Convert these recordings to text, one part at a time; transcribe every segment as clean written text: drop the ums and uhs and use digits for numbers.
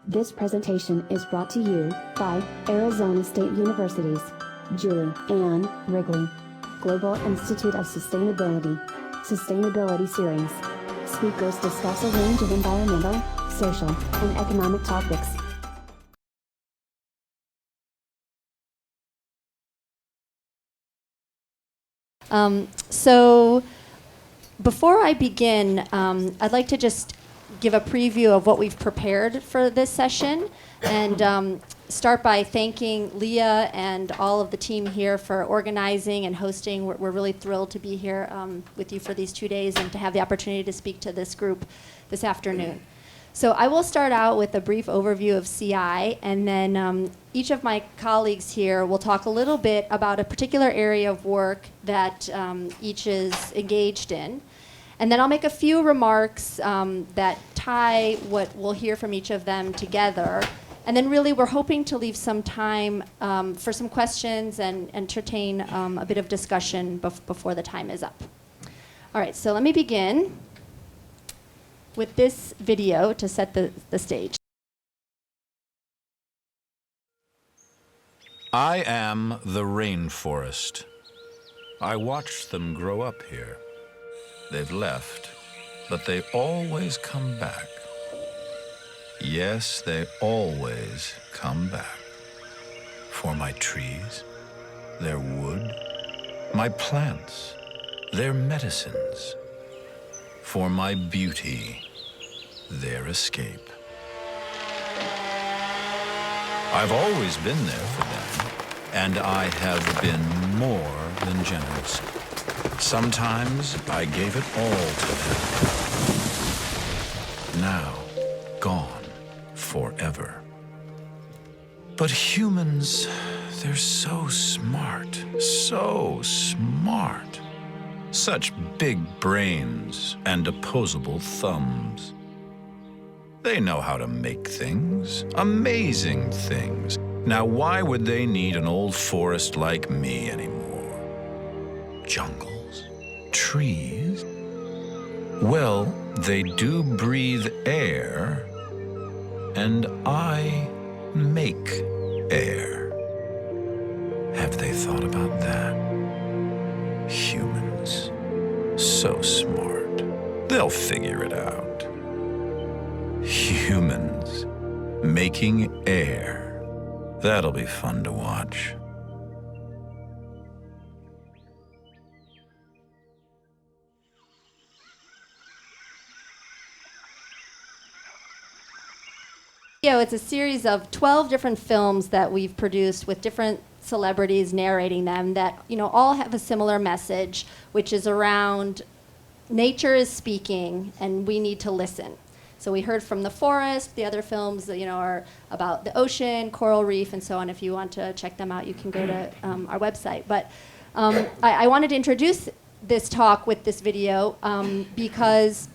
This presentation is brought to you by Arizona State University's Julie Ann Wrigley Global Institute of Sustainability Series. Speakers discuss a range of environmental, social, and economic topics. So before I begin, I'd like to just give a preview of what we've prepared for this session and start by thanking Leah and all of the team here for organizing and hosting. We're really thrilled to be here with you for these 2 days and to have the opportunity to speak to this group this afternoon. So I will start out with a brief overview of CI, and then each of my colleagues here will talk a little bit about a particular area of work that each is engaged in. And then I'll make a few remarks that tie what we'll hear from each of them together. And then really we're hoping to leave some time for some questions and entertain a bit of discussion before the time is up. All right, so let me begin with this video to set the stage. I am the rainforest. I watched them grow up here. They've left, but they always come back. Yes, they always come back. For my trees, their wood, my plants, their medicines. For my beauty, their escape. I've always been there for them, and I have been more than generous. Sometimes I gave it all to them. Now, gone forever. But humans, they're so smart, so smart. Such big brains and opposable thumbs. They know how to make things, amazing things. Now, why would they need an old forest like me anymore? Jungles, trees. Well, they do breathe air, and I make air. Have they thought about that? Humans, so smart. They'll figure it out. Humans making air. That'll be fun to watch. It's a series of 12 different films that we've produced with different celebrities narrating them that, all have a similar message, which is around nature is speaking and we need to listen. So we heard from the forest. The other films, are about the ocean, coral reef, and so on. If you want to check them out, you can go to our website. But I wanted to introduce this talk with this video because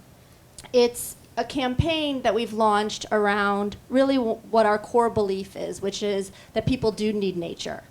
it's a campaign that we've launched around really what our core belief is, which is that people do need nature.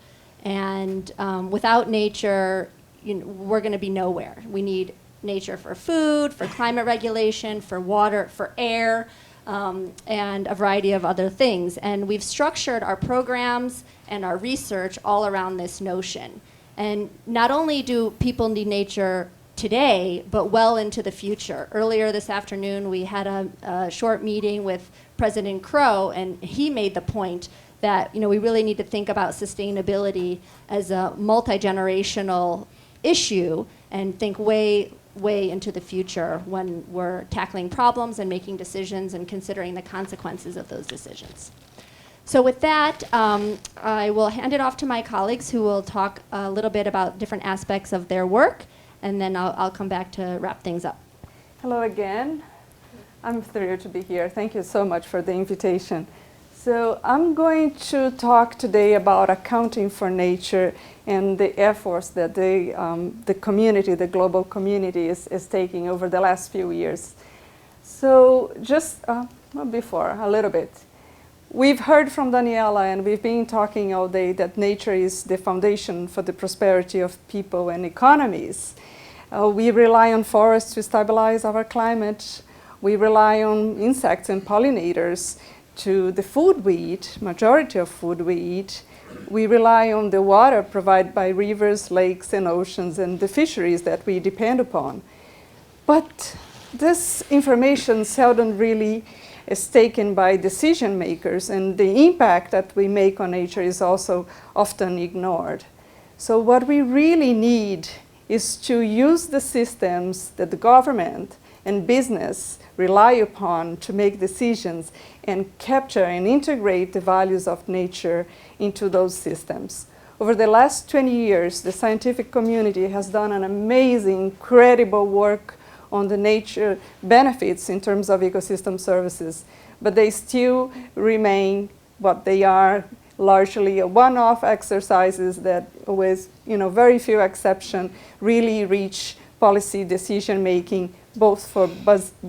And without nature, we're going to be nowhere. We need nature for food, for climate regulation, for water, for air, and a variety of other things. And we've structured our programs and our research all around this notion. And not only do people need nature today, but well into the future. Earlier this afternoon, we had a short meeting with President Crow, and he made the point that we really need to think about sustainability as a multi-generational issue and think way into the future when we're tackling problems and making decisions and considering the consequences of those decisions. So with that, I will hand it off to my colleagues who will talk a little bit about different aspects of their work, and then I'll come back to wrap things up. Hello again. I'm thrilled to be here. Thank you so much for the invitation. So I'm going to talk today about accounting for nature and the efforts that the community, the global community is taking over the last few years. So just before, a little bit. We've heard from Daniela, and we've been talking all day that nature is the foundation for the prosperity of people and economies. We rely on forests to stabilize our climate. We rely on insects and pollinators to the food we eat, majority of food we eat, we rely on the water provided by rivers, lakes, and oceans, and the fisheries that we depend upon. But this information seldom really is taken by decision makers, and the impact that we make on nature is also often ignored. So what we really need is to use the systems that the government and business rely upon to make decisions and capture and integrate the values of nature into those systems. Over the last 20 years, the scientific community has done an amazing, incredible work on the nature benefits in terms of ecosystem services, but they still remain what they are, largely a one-off exercises that with very few exceptions really reach policy decision making both for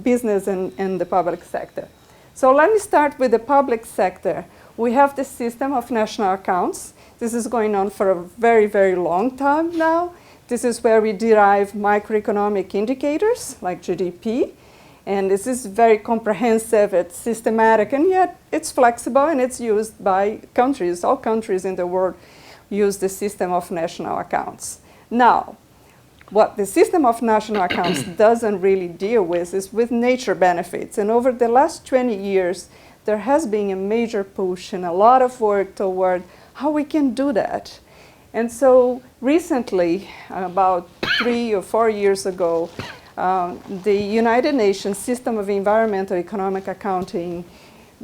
business and the public sector. So let me start with the public sector. We have the system of national accounts. This is going on for a very, very long time now. This is where we derive macroeconomic indicators like GDP. And this is very comprehensive, it's systematic, and yet it's flexible and it's used by countries. All countries in the world use the system of national accounts. Now, what the system of national accounts doesn't really deal with is with nature benefits. And over the last 20 years, there has been a major push and a lot of work toward how we can do that. And so recently, about 3 or 4 years ago, the United Nations System of Environmental Economic Accounting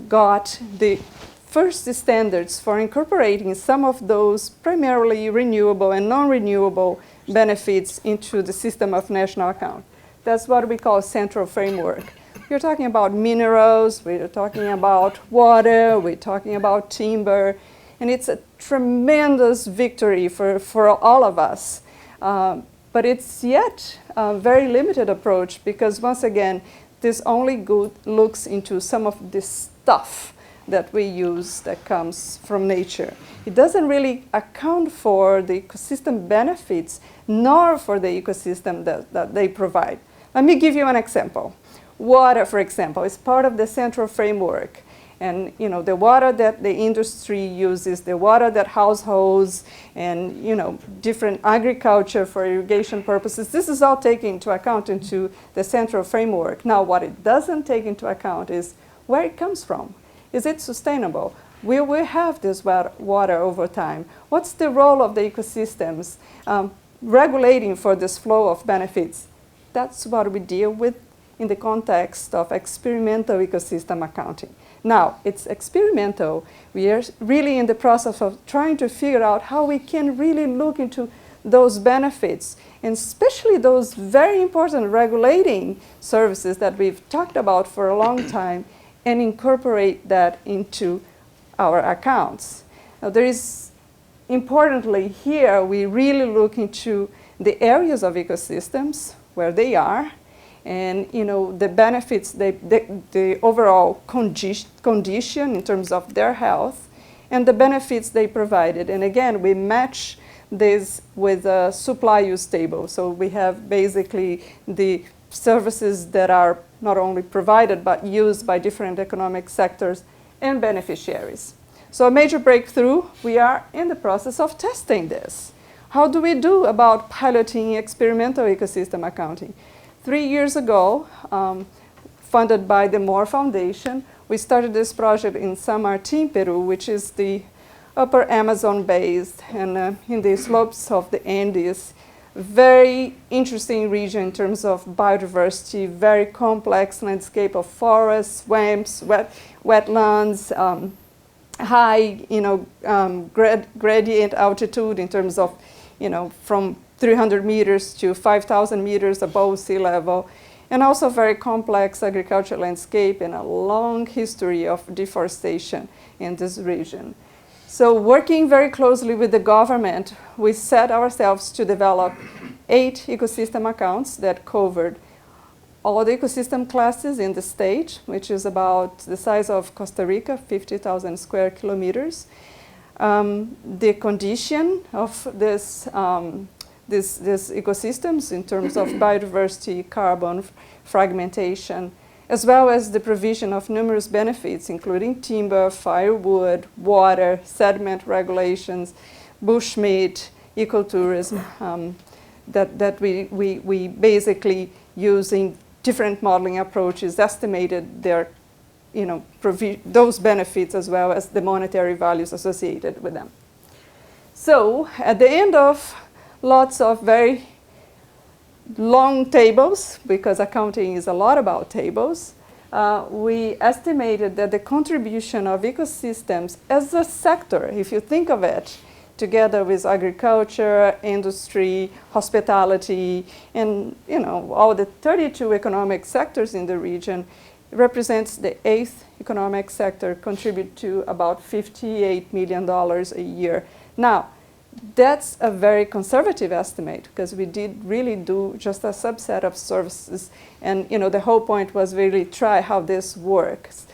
got the first standards for incorporating some of those primarily renewable and non-renewable benefits into the system of national account. That's what we call central framework. We're talking about minerals, we're talking about water, we're talking about timber, and it's a tremendous victory for all of us. But it's yet a very limited approach because, once again, this only looks into some of the stuff that we use that comes from nature. It doesn't really account for the ecosystem benefits nor for the ecosystem that they provide. Let me give you an example. Water, for example, is part of the central framework. And the water that the industry uses, the water that households and different agriculture for irrigation purposes, this is all taken into account into the central framework. Now, what it doesn't take into account is where it comes from. Is it sustainable? Will we have this water over time? What's the role of the ecosystems regulating for this flow of benefits? That's what we deal with in the context of experimental ecosystem accounting. Now, it's experimental. We are really in the process of trying to figure out how we can really look into those benefits, and especially those very important regulating services that we've talked about for a long time, and incorporate that into our accounts. Now, there is, importantly here, we really look into the areas of ecosystems, where they are, and the benefits, the overall condition in terms of their health, and the benefits they provided. And again, we match this with a supply use table. So we have basically the services that are not only provided but used by different economic sectors and beneficiaries. So a major breakthrough, we are in the process of testing this. How do we do about piloting experimental ecosystem accounting? 3 years ago, funded by the Moore Foundation, we started this project in San Martin, Peru, which is the upper Amazon based and in the slopes of the Andes. Very interesting region in terms of biodiversity, very complex landscape of forests, swamps, wetlands, high gradient altitude in terms of from 300 meters to 5,000 meters above sea level, and also very complex agricultural landscape and a long history of deforestation in this region. So working very closely with the government, we set ourselves to develop 8 ecosystem accounts that covered all the ecosystem classes in the state, which is about the size of Costa Rica, 50,000 square kilometers. The condition of these ecosystems in terms of biodiversity, carbon, fragmentation, as well as the provision of numerous benefits, including timber, firewood, water, sediment regulations, bushmeat, ecotourism, that we basically, using different modeling approaches, estimated their, those benefits as well as the monetary values associated with them. So at the end of lots of very long tables, because accounting is a lot about tables, we estimated that the contribution of ecosystems as a sector, if you think of it, together with agriculture, industry, hospitality, and all the 32 economic sectors in the region, represents the 8th economic sector, contribute to about $58 million a year. Now, that's a very conservative estimate, because we did really do just a subset of services, and the whole point was really try how this works.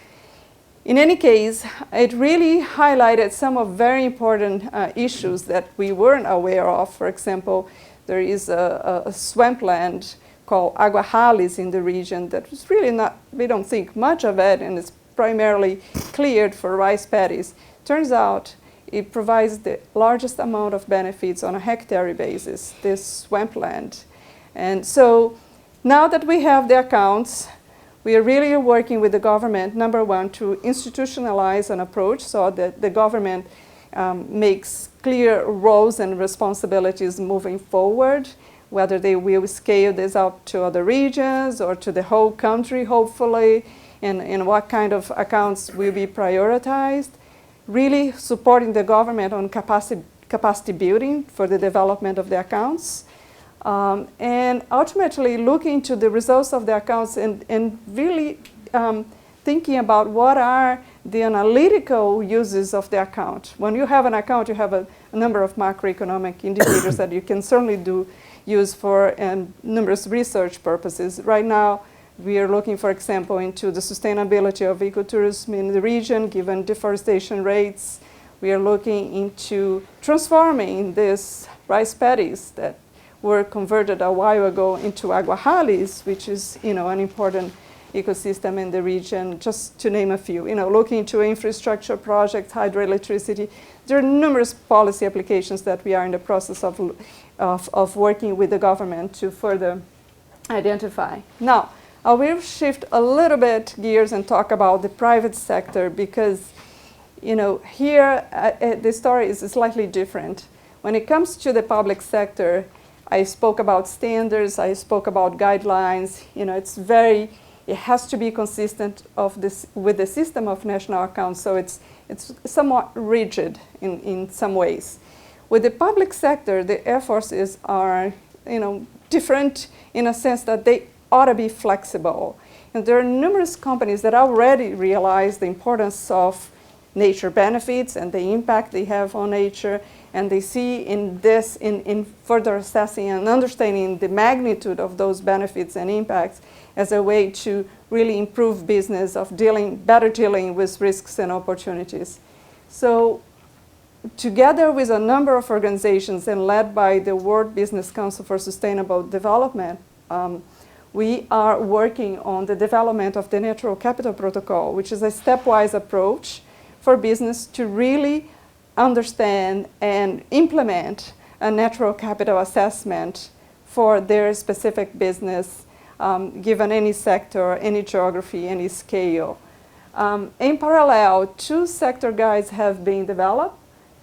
In any case, it really highlighted some of very important issues that we weren't aware of. For example, there is a swampland called Aguajales in the region that was really not, we don't think much of it, and it's primarily cleared for rice paddies. Turns out it provides the largest amount of benefits on a hectare basis, this swampland. And so now that we have the accounts, we are really working with the government, number one, to institutionalize an approach so that the government makes clear roles and responsibilities moving forward, whether they will scale this out to other regions or to the whole country, hopefully, and what kind of accounts will be prioritized. Really supporting the government on capacity building for the development of the accounts. And ultimately looking to the results of the accounts and really thinking about what are the analytical uses of the account. When you have an account, you have a number of macroeconomic indicators that you can certainly use for numerous research purposes. Right now, we are looking, for example, into the sustainability of ecotourism in the region, given deforestation rates. We are looking into transforming these rice paddies that were converted a while ago into aguajales, which is, an important ecosystem in the region, just to name a few. Looking into infrastructure projects, hydroelectricity. There are numerous policy applications that we are in the process of working with the government to further identify. Now, I will shift a little bit gears and talk about the private sector, because here the story is slightly different. When it comes to the public sector, I spoke about standards, I spoke about guidelines. It has to be consistent with the system of national accounts, so it's somewhat rigid in some ways. With the public sector, the efforts are different in a sense that they ought to be flexible. And there are numerous companies that already realize the importance of nature benefits and the impact they have on nature, and they see in this, in further assessing and understanding the magnitude of those benefits and impacts as a way to really improve business of better dealing with risks and opportunities. So together with a number of organizations and led by the World Business Council for Sustainable Development, we are working on the development of the Natural Capital Protocol, which is a stepwise approach for business to really understand and implement a natural capital assessment for their specific business, given any sector, any geography, any scale. In parallel, 2 sector guides have been developed,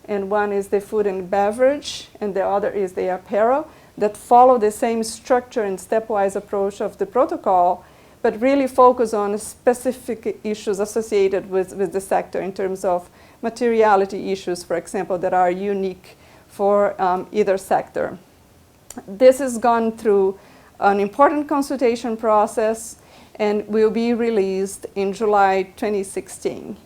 and one is the food and beverage, and the other is the apparel, that follow the same structure and stepwise approach of the protocol, but really focus on specific issues associated with the sector in terms of materiality issues, for example, that are unique for either sector. This has gone through an important consultation process and will be released in July 2016.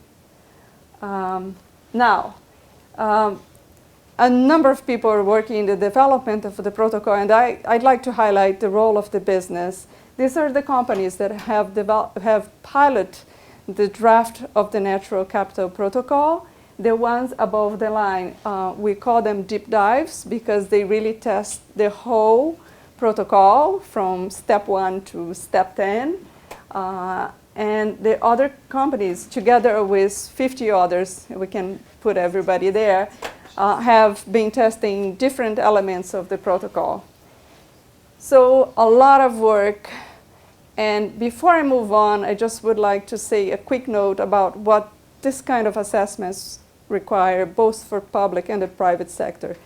A number of people are working in the development of the protocol, and I'd like to highlight the role of the business. These are the companies that have piloted the draft of the Natural Capital Protocol. The ones above the line, we call them deep dives because they really test the whole protocol from step 1 to step 10. And the other companies, together with 50 others, we can put everybody there, have been testing different elements of the protocol. So a lot of work. And before I move on, I just would like to say a quick note about what this kind of assessments require, both for public and the private sector.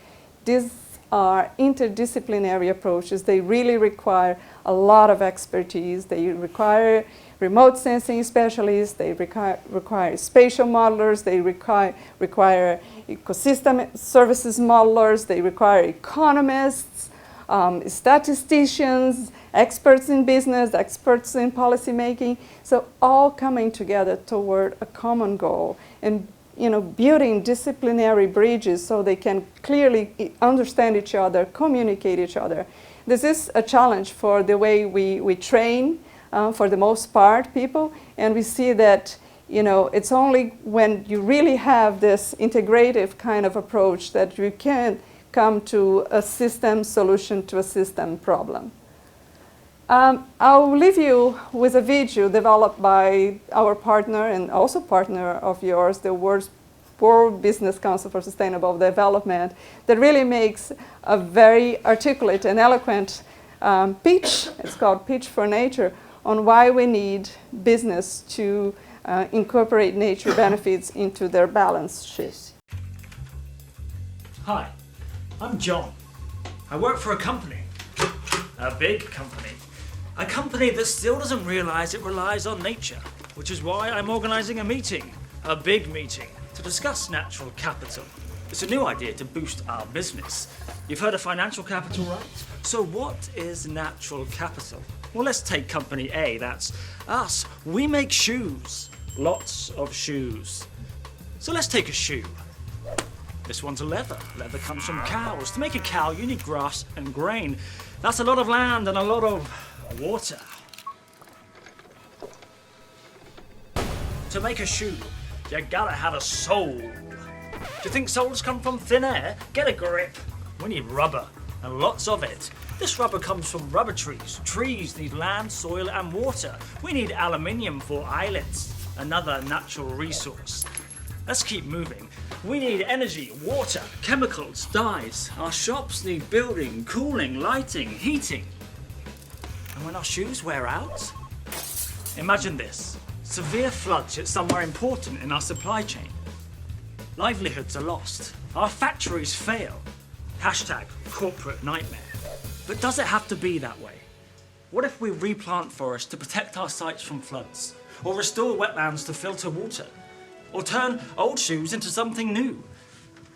These are interdisciplinary approaches. They really require a lot of expertise. They require remote sensing specialists. They require spatial modelers. They require ecosystem services modelers. They require economists, statisticians, experts in business, experts in policy making. So all coming together toward a common goal and building disciplinary bridges so they can clearly understand each other, communicate each other. This is a challenge for the way we train, for the most part, people. And we see that it's only when you really have this integrative kind of approach that you can come to a system solution to a system problem. I'll leave you with a video developed by our partner and also partner of yours, the World Business Council for Sustainable Development, that really makes a very articulate and eloquent pitch. It's called Pitch for Nature, on why we need business to incorporate nature benefits into their balance sheets. Hi, I'm John. I work for a company, a big company. A company that still doesn't realize it relies on nature, which is why I'm organizing a meeting, a big meeting, to discuss natural capital. It's a new idea to boost our business. You've heard of financial capital, right? So what is natural capital? Well, let's take company A, that's us. We make shoes, lots of shoes. So let's take a shoe. This one's a leather. Leather comes from cows. To make a cow, you need grass and grain. That's a lot of land and a lot of water. To make a shoe, you gotta have a sole. Do you think soles come from thin air? Get a grip. We need rubber, and lots of it. This rubber comes from rubber trees. Trees need land, soil, and water. We need aluminium for eyelets, another natural resource. Let's keep moving. We need energy, water, chemicals, dyes. Our shops need building, cooling, lighting, heating. And when our shoes wear out, imagine this. Severe floods hit somewhere important in our supply chain. Livelihoods are lost. Our factories fail. Hashtag corporate nightmare. But does it have to be that way? What if we replant forests to protect our sites from floods? Or restore wetlands to filter water? Or turn old shoes into something new?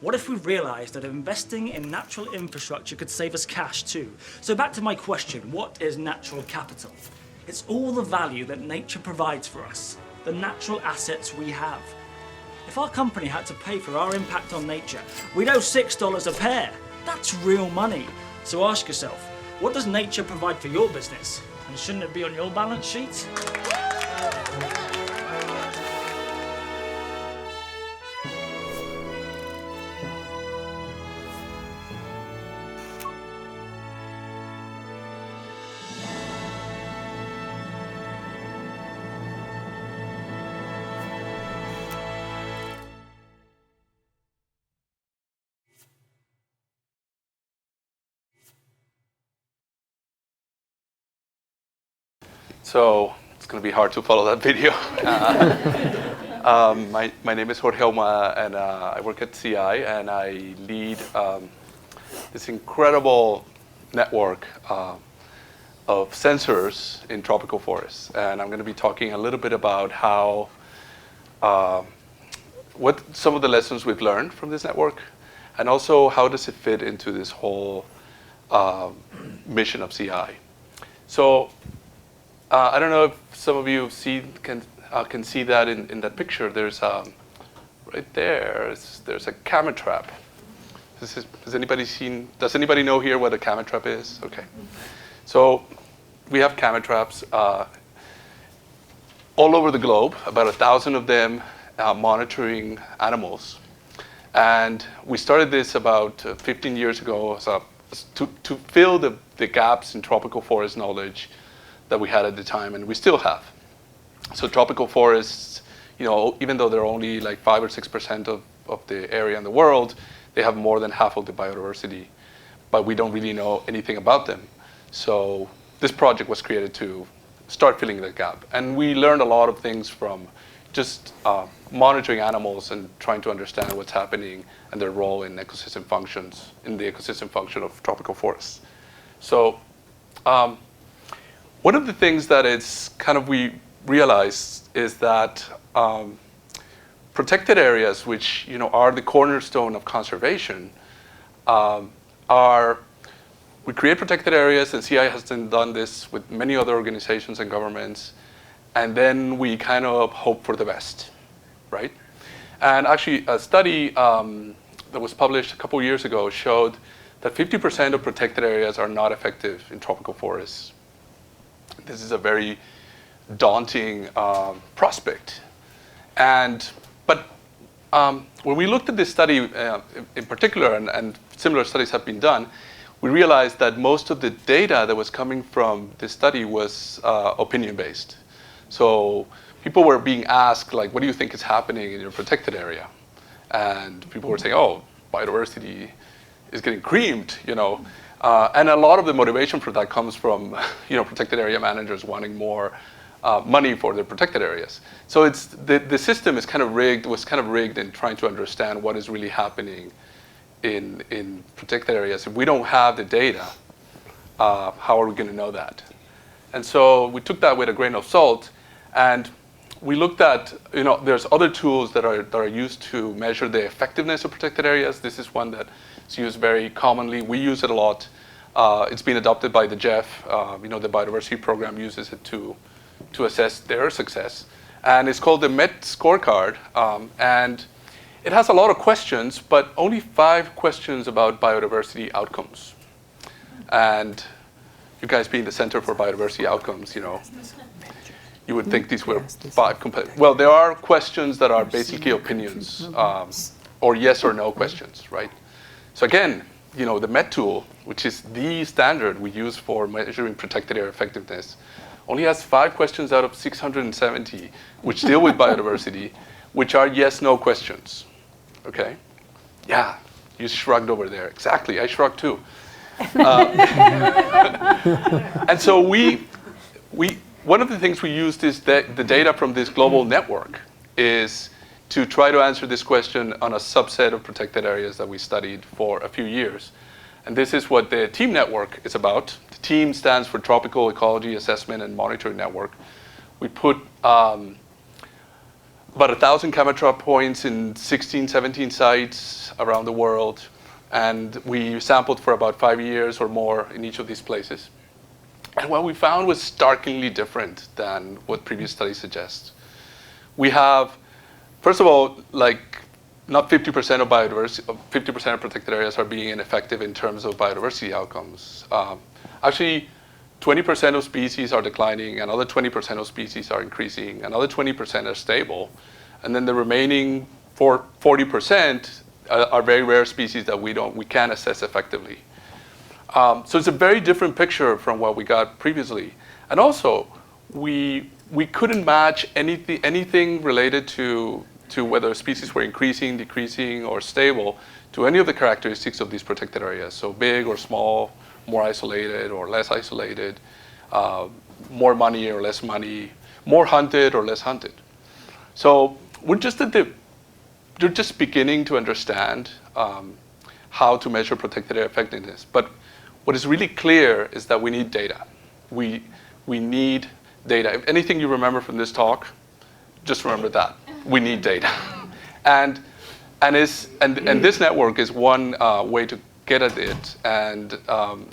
What if we realized that investing in natural infrastructure could save us cash too? So back to my question, what is natural capital? It's all the value that nature provides for us, the natural assets we have. If our company had to pay for our impact on nature, we'd owe $6 a pair. That's real money. So ask yourself, what does nature provide for your business? And shouldn't it be on your balance sheet? So it's going to be hard to follow that video. My name is Jorge Oma, and I work at CI, and I lead this incredible network of sensors in tropical forests. And I'm going to be talking a little bit about how, what some of the lessons we've learned from this network, and also how does it fit into this whole mission of CI. So I don't know if some of you can see that in that picture. There's right there. There's a camera trap. Has anybody seen? Does anybody know here what a camera trap is? Okay. So we have camera traps all over the globe. About 1,000 of them monitoring animals, and we started this about 15 years ago to fill the gaps in tropical forest knowledge that we had at the time, and we still have. So tropical forests, even though they're only like 5 or 6% of the area in the world, they have more than half of the biodiversity, but we don't really know anything about them. So this project was created to start filling that gap. And we learned a lot of things from just monitoring animals and trying to understand what's happening and their role in ecosystem functions, in the ecosystem function of tropical forests. So one of the things that is we realized is that protected areas, which are the cornerstone of conservation, we create protected areas, and CI has done this with many other organizations and governments, and then we kind of hope for the best, right? And actually, a study that was published a couple years ago showed that 50% of protected areas are not effective in tropical forests. This is a very daunting prospect. But when we looked at this study in particular, and similar studies have been done, we realized that most of the data that was coming from this study was opinion-based. So people were being asked, like, what do you think is happening in your protected area? And people were saying, oh, biodiversity is getting creamed, and a lot of the motivation for that comes from, protected area managers wanting more money for their protected areas. So it's the system is was kind of rigged in trying to understand what is really happening in protected areas. If we don't have the data, how are we going to know that? And so we took that with a grain of salt, and we looked at, there's other tools that are used to measure the effectiveness of protected areas. This is one that is used very commonly. We use it a lot. It's been adopted by the GEF. The biodiversity program uses it to assess their success. And it's called the MET Scorecard. And it has a lot of questions, but only 5 questions about biodiversity outcomes. And you guys being the Center for Biodiversity Outcomes, you would think these were 5 well, there are questions that are basically opinions, or yes or no questions, right? So again, the MET tool, which is the standard we use for measuring protected area effectiveness, only has 5 questions out of 670, which deal with biodiversity, which are yes/no questions. Okay? Yeah, you shrugged over there. Exactly, I shrugged too. And so one of the things we used is that the data from this global network is to try to answer this question on a subset of protected areas that we studied for a few years. And this is what the TEAM network is about. The TEAM stands for Tropical Ecology Assessment and Monitoring Network. We put about 1,000 camera trap points in 16, 17 sites around the world. And we sampled for about 5 years or more in each of these places. And what we found was starkly different than what previous studies suggest. We have, first of all, not 50% of biodiversity, 50% of protected areas are being ineffective in terms of biodiversity outcomes. Actually, 20% of species are declining, another 20% of species are increasing, another 20% are stable, and then the remaining 40% are very rare species that we can't assess effectively. So it's a very different picture from what we got previously. And also, we couldn't match anything related to whether species were increasing, decreasing, or stable to any of the characteristics of these protected areas. So big or small, more isolated or less isolated, more money or less money, more hunted or less hunted. So we're just beginning to understand how to measure protected area effectiveness. But what is really clear is that we need data. We need data. If anything you remember from this talk, just remember that. We need data. And this network is one way to get at it. And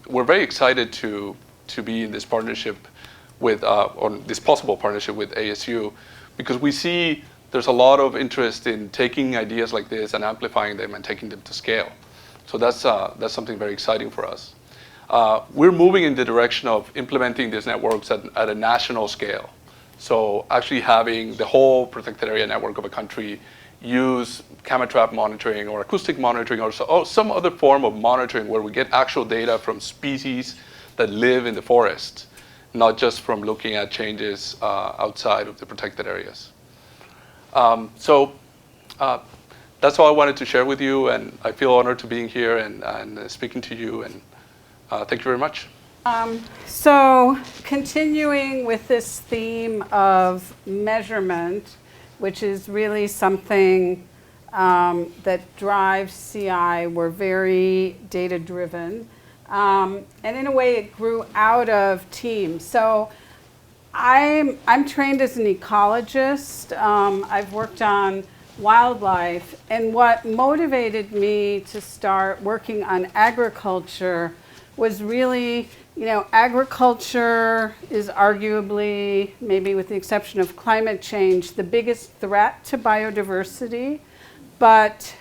we're very excited to be in this partnership with, or this possible partnership with ASU, because we see there's a lot of interest in taking ideas like this and amplifying them and taking them to scale. So that's something very exciting for us. We're moving in the direction of implementing these networks at a national scale. So actually having the whole protected area network of a country use camera trap monitoring or acoustic monitoring or some other form of monitoring where we get actual data from species that live in the forest, not just from looking at changes outside of the protected areas. So that's all I wanted to share with you, and I feel honored to being here and speaking to you, and thank you very much. So continuing with this theme of measurement, which is really something that drives CI, we're very data driven. And in a way it grew out of teams. So I'm trained as an ecologist. I've worked on wildlife, and what motivated me to start working on agriculture was really, agriculture is arguably, maybe with the exception of climate change, the biggest threat to biodiversity, but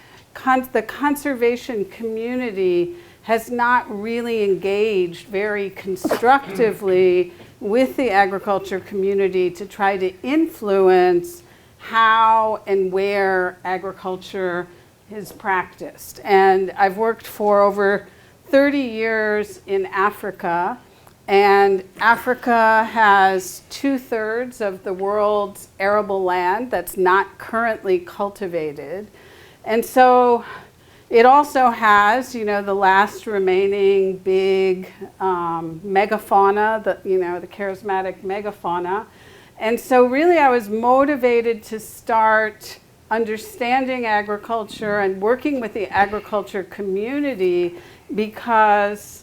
the conservation community has not really engaged very constructively with the agriculture community to try to influence how and where agriculture is practiced. And I've worked for over 30 years in Africa, and Africa has 2/3 of the world's arable land that's not currently cultivated. And so it also has, the last remaining big megafauna, the charismatic megafauna. And so really I was motivated to start understanding agriculture and working with the agriculture community because,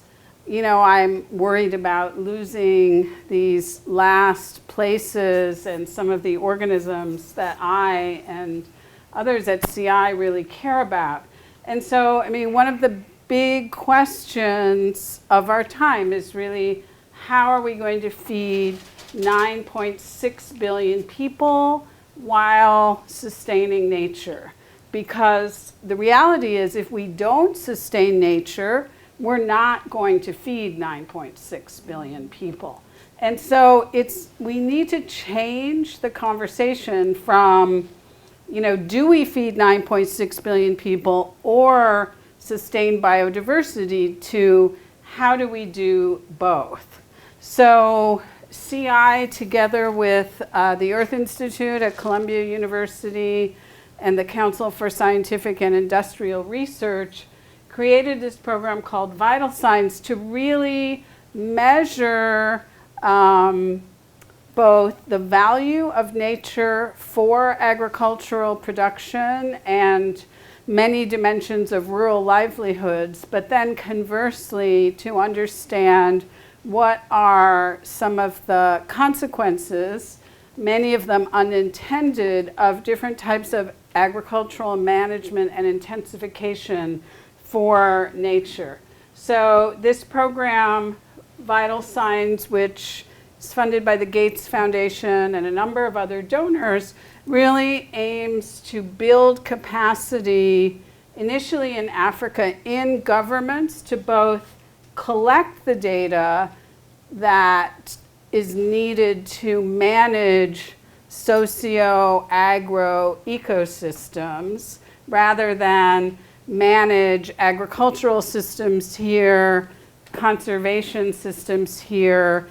I'm worried about losing these last places and some of the organisms that I and others at CI really care about. And so, one of the big questions of our time is really, how are we going to feed 9.6 billion people while sustaining nature? Because the reality is, if we don't sustain nature, we're not going to feed 9.6 billion people. And so we need to change the conversation from, do we feed 9.6 billion people or sustain biodiversity, to how do we do both? So CI, together with the Earth Institute at Columbia University and the Council for Scientific and Industrial Research, created this program called Vital Signs to really measure both the value of nature for agricultural production and many dimensions of rural livelihoods, but then conversely to understand what are some of the consequences, many of them unintended, of different types of agricultural management and intensification for nature. So this program, Vital Signs, which is funded by the Gates Foundation and a number of other donors, really aims to build capacity, initially in Africa, in governments to both collect the data that is needed to manage socio-agro ecosystems rather than manage agricultural systems here, conservation systems here,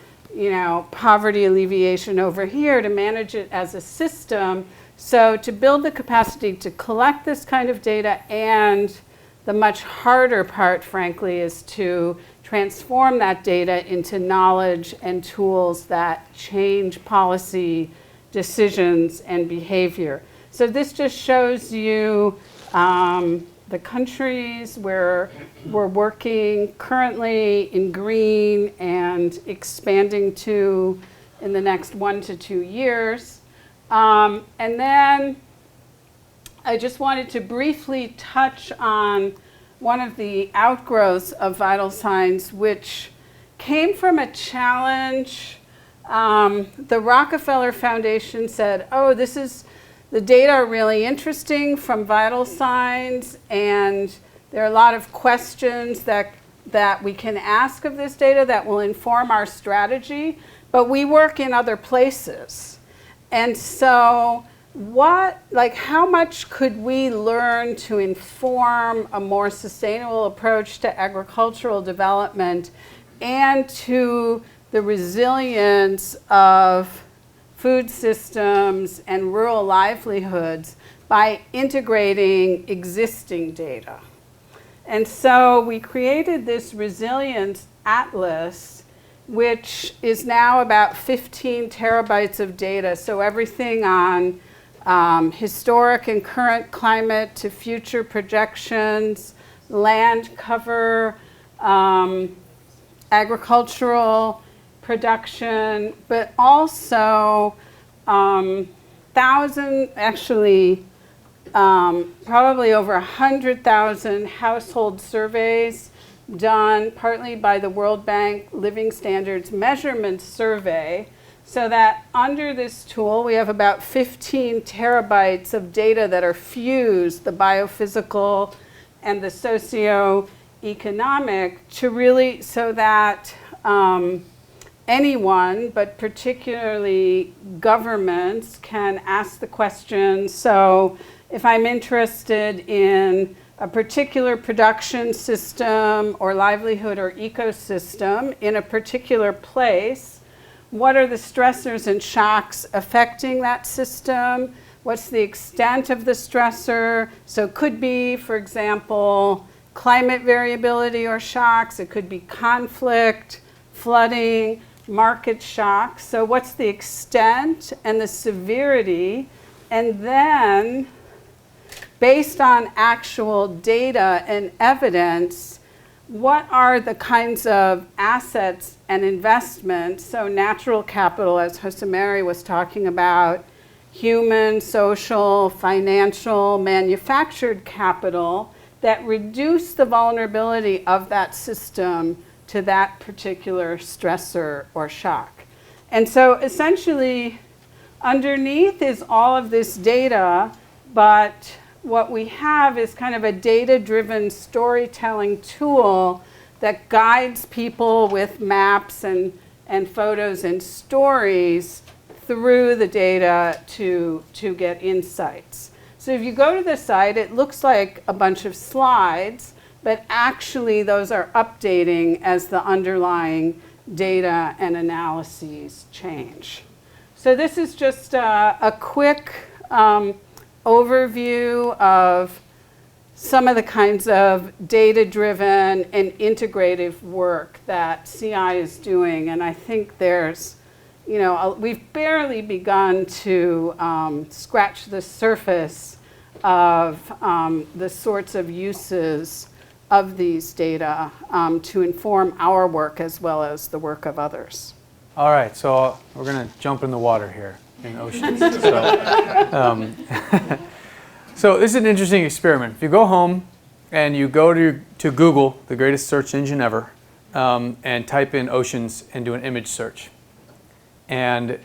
poverty alleviation over here, to manage it as a system. So to build the capacity to collect this kind of data, and the much harder part, frankly, is to transform that data into knowledge and tools that change policy decisions and behavior. So this just shows you the countries where we're working currently in green and expanding to in the next 1 to 2 years. And then I just wanted to briefly touch on one of the outgrowths of Vital Signs, which came from a challenge. The Rockefeller Foundation said, the data are really interesting from Vital Signs, and there are a lot of questions that we can ask of this data that will inform our strategy, but we work in other places. And so how much could we learn to inform a more sustainable approach to agricultural development and to the resilience of food systems and rural livelihoods by integrating existing data. And so we created this resilience atlas, which is now about 15 terabytes of data. So everything on historic and current climate to future projections, land cover, agricultural production, but also probably over 100,000 household surveys done partly by the World Bank Living Standards Measurement Survey, so that under this tool we have about 15 terabytes of data that are fused, the biophysical and the socioeconomic, to really so that anyone, but particularly governments, can ask the question. So if I'm interested in a particular production system or livelihood or ecosystem in a particular place, what are the stressors and shocks affecting that system? What's the extent of the stressor? So it could be, for example, climate variability or shocks. It could be conflict, flooding, market shocks. So what's the extent and the severity? And then, based on actual data and evidence, what are the kinds of assets and investments, so natural capital, as Josemary was talking about, human, social, financial, manufactured capital, that reduce the vulnerability of that system to that particular stressor or shock. And so essentially, underneath is all of this data, but what we have is kind of a data-driven storytelling tool that guides people with maps and photos and stories through the data to get insights. So if you go to the site, it looks like a bunch of slides, but actually those are updating as the underlying data and analyses change. So this is just a quick overview of some of the kinds of data-driven and integrative work that CI is doing. And I think there's, we've barely begun to scratch the surface of the sorts of uses of these data to inform our work as well as the work of others. All right, so we're going to jump in the water here in oceans. So this is an interesting experiment. If you go home and you go to Google, the greatest search engine ever, and type in oceans and do an image search. And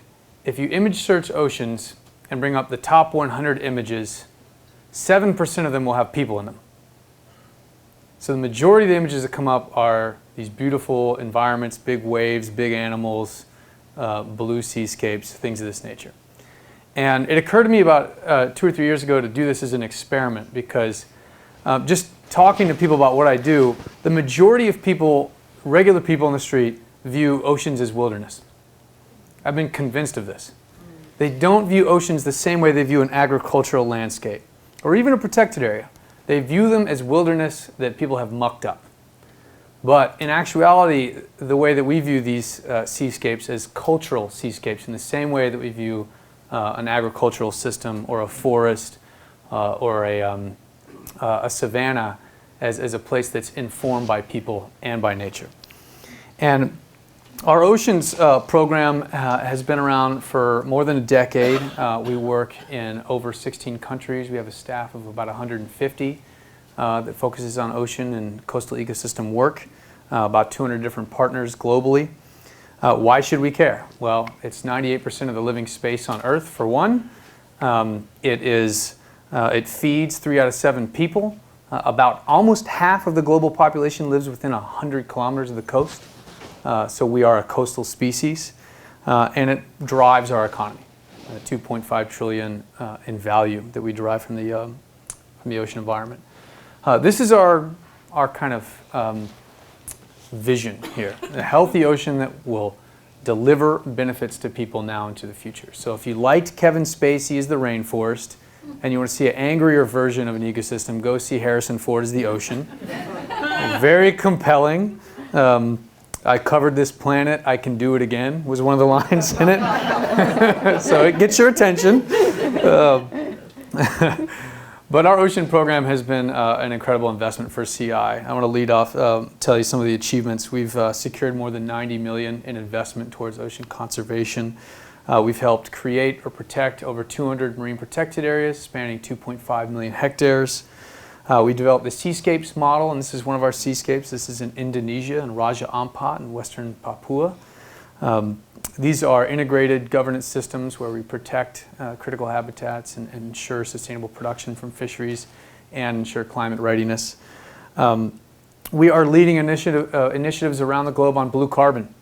if you image search oceans and bring up the top 100 images, 7% of them will have people in them. So the majority of the images that come up are these beautiful environments, big waves, big animals, blue seascapes, things of this nature. And it occurred to me about 2 or 3 years ago to do this as an experiment because just talking to people about what I do, the majority of people, regular people on the street, view oceans as wilderness. I've been convinced of this. They don't view oceans the same way they view an agricultural landscape or even a protected area. They view them as wilderness that people have mucked up. But in actuality, the way that we view these seascapes as cultural seascapes in the same way that we view an agricultural system or a forest or a savanna as a place that's informed by people and by nature. And our oceans program has been around for more than a decade. We work in over 16 countries. We have a staff of about 150 that focuses on ocean and coastal ecosystem work, about 200 different partners globally. Why should we care? Well, it's 98% of the living space on Earth, for one. It feeds 3 out of 7 people. About almost half of the global population lives within 100 kilometers of the coast. So we are a coastal species, and it drives our economy. $2.5 trillion in value that we derive from the ocean environment. This is our kind of vision here: a healthy ocean that will deliver benefits to people now into the future. So if you liked Kevin Spacey as the rainforest, and you want to see an angrier version of an ecosystem, go see Harrison Ford as the ocean. Very compelling. I covered this planet, I can do it again, was one of the lines in it. So it gets your attention. But our ocean program has been an incredible investment for CI. I want to lead off, tell you some of the achievements. We've secured more than $90 million in investment towards ocean conservation. We've helped create or protect over 200 marine protected areas spanning 2.5 million hectares. We developed the Seascapes model, and this is one of our seascapes. This is in Indonesia and Raja Ampat in western Papua. These are integrated governance systems where we protect critical habitats and ensure sustainable production from fisheries and ensure climate readiness. We are leading initiatives around the globe on blue carbon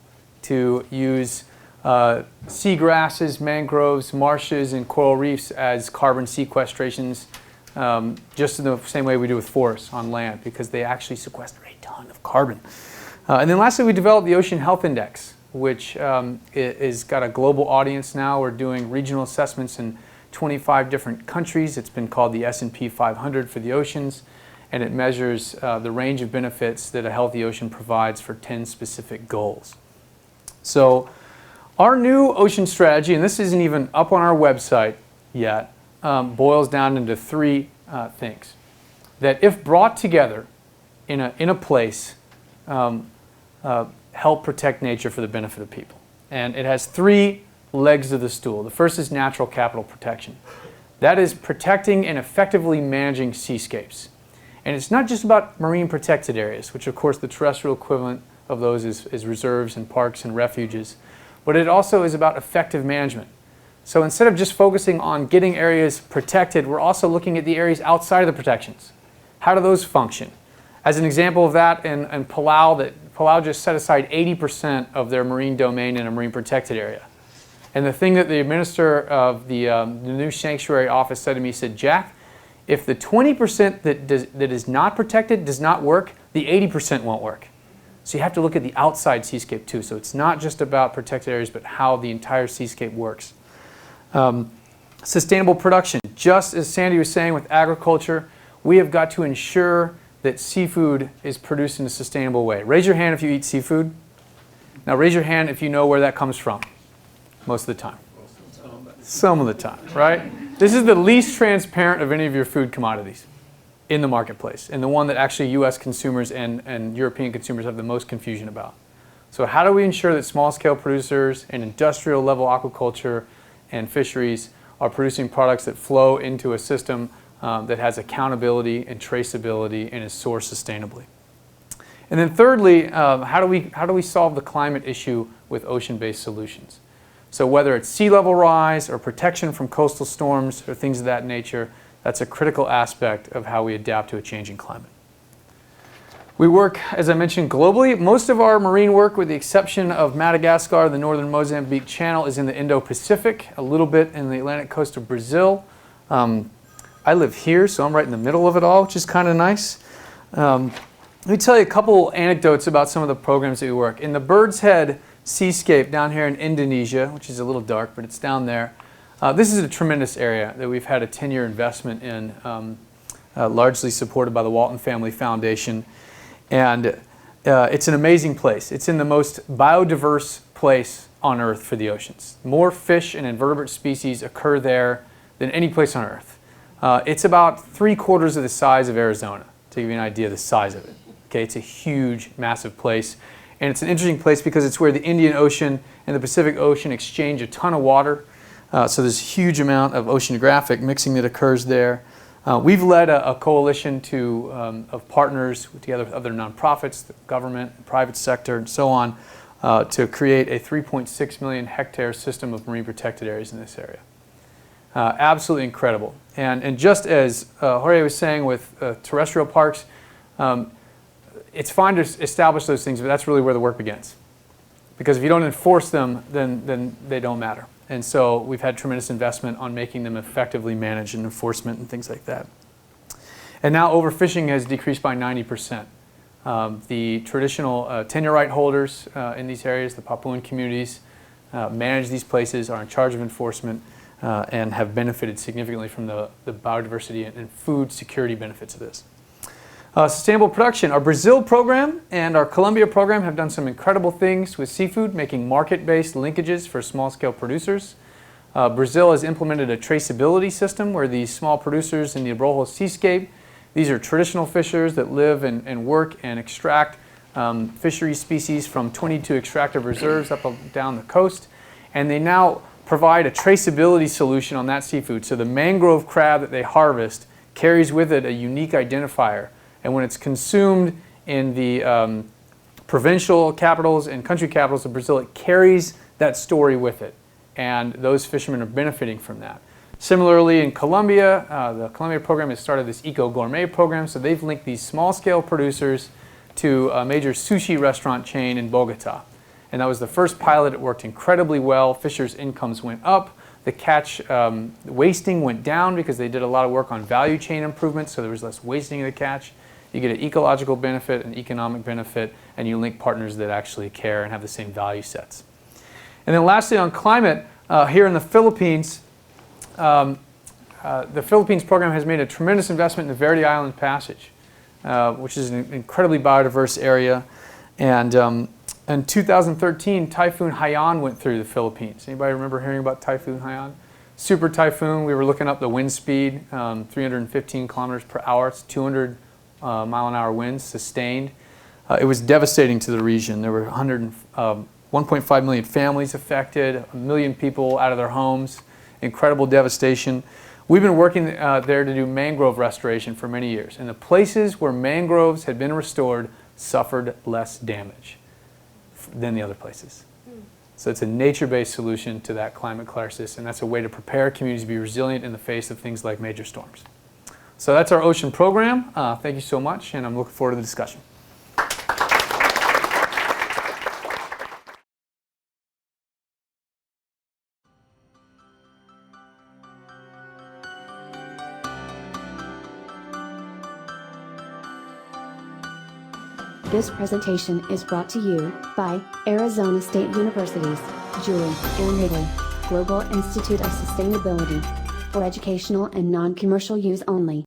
to use seagrasses, mangroves, marshes, and coral reefs as carbon sequestrations, just in the same way we do with forests on land, because they actually sequester a ton of carbon. And then lastly, we developed the Ocean Health Index, which is got a global audience now. We're doing regional assessments in 25 different countries. It's been called the S&P 500 for the oceans, and it measures the range of benefits that a healthy ocean provides for 10 specific goals. So our new ocean strategy, and this isn't even up on our website yet, boils down into three things that, if brought together in a place, help protect nature for the benefit of people. And it has three legs of the stool. The first is natural capital protection. That is protecting and effectively managing seascapes. And it's not just about marine protected areas, which of course the terrestrial equivalent of those is reserves and parks and refuges, but it also is about effective management. So instead of just focusing on getting areas protected, we're also looking at the areas outside of the protections. How do those function? As an example of that, in Palau, Palau just set aside 80% of their marine domain in a marine protected area. And the thing that the minister of the new sanctuary office said to me, he said, Jack, if the 20% that is not protected does not work, the 80% won't work. So you have to look at the outside seascape too. So it's not just about protected areas, but how the entire seascape works. Sustainable production. Just as Sandy was saying with agriculture, we have got to ensure that seafood is produced in a sustainable way. Raise your hand if you eat seafood. Now raise your hand if you know where that comes from. Most of the time. Some of the time, right? This is the least transparent of any of your food commodities in the marketplace, and the one that actually U.S. consumers and European consumers have the most confusion about. So how do we ensure that small-scale producers and industrial-level aquaculture and fisheries are producing products that flow into a system that has accountability and traceability and is sourced sustainably? And then thirdly, how do we solve the climate issue with ocean-based solutions? So whether it's sea level rise or protection from coastal storms or things of that nature, that's a critical aspect of how we adapt to a changing climate. We work, as I mentioned, globally. Most of our marine work, with the exception of Madagascar, the northern Mozambique Channel, is in the Indo-Pacific, a little bit in the Atlantic coast of Brazil. I live here, so I'm right in the middle of it all, which is kind of nice. Let me tell you a couple anecdotes about some of the programs that we work. In the Bird's Head Seascape down here in Indonesia, which is a little dark, but it's down there. This is a tremendous area that we've had a 10-year investment in, largely supported by the Walton Family Foundation. And it's an amazing place. It's in the most biodiverse place on Earth for the oceans. More fish and invertebrate species occur there than any place on Earth. It's about 3/4 of the size of Arizona, to give you an idea of the size of it. Okay, it's a huge, massive place. And it's an interesting place because it's where the Indian Ocean and the Pacific Ocean exchange a ton of water. So there's a huge amount of oceanographic mixing that occurs there. We've led a coalition of partners together with other nonprofits, the government, the private sector, and so on, to create a 3.6 million hectare system of marine protected areas in this area. Absolutely incredible. And just as Jorge was saying with terrestrial parks, it's fine to establish those things, but that's really where the work begins. Because if you don't enforce them, then they don't matter. And so we've had tremendous investment on making them effectively managed and enforcement and things like that. And now overfishing has decreased by 90%. The traditional tenure right holders in these areas, the Papuan communities, manage these places, are in charge of enforcement, and have benefited significantly from the biodiversity and food security benefits of this. Sustainable production. Our Brazil program and our Colombia program have done some incredible things with seafood, making market-based linkages for small-scale producers. Brazil has implemented a traceability system where these small producers in the Abrojo Seascape, these are traditional fishers that live and work and extract fishery species from 22 extractive reserves up down the coast, and they now provide a traceability solution on that seafood. So the mangrove crab that they harvest carries with it a unique identifier, and when it's consumed in the provincial capitals and country capitals of Brazil, it carries that story with it, and those fishermen are benefiting from that. Similarly, in Colombia, the Colombia program has started this Eco Gourmet program, so they've linked these small-scale producers to a major sushi restaurant chain in Bogota. And that was the first pilot. It worked incredibly well. Fishers' incomes went up. The catch wasting went down because they did a lot of work on value chain improvements, so there was less wasting of the catch. You get an ecological benefit, an economic benefit, and you link partners that actually care and have the same value sets. And then lastly, on climate, here in the Philippines program has made a tremendous investment in the Verde Island Passage, which is an incredibly biodiverse area. And in 2013, Typhoon Haiyan went through the Philippines. Anybody remember hearing about Typhoon Haiyan? Super typhoon. We were looking up the wind speed, 315 kilometers per hour. It's 200 mile-an-hour winds sustained. It was devastating to the region. There were 1.5 million families affected, 1 million people out of their homes, incredible devastation. We've been working there to do mangrove restoration for many years, and the places where mangroves had been restored suffered less damage than the other places. So it's a nature-based solution to that climate crisis, and that's a way to prepare communities to be resilient in the face of things like major storms. So that's our ocean program. Thank you so much, and I'm looking forward to the discussion. This presentation is brought to you by Arizona State University's Julie and Wrigley Global Institute of Sustainability for educational and non-commercial use only.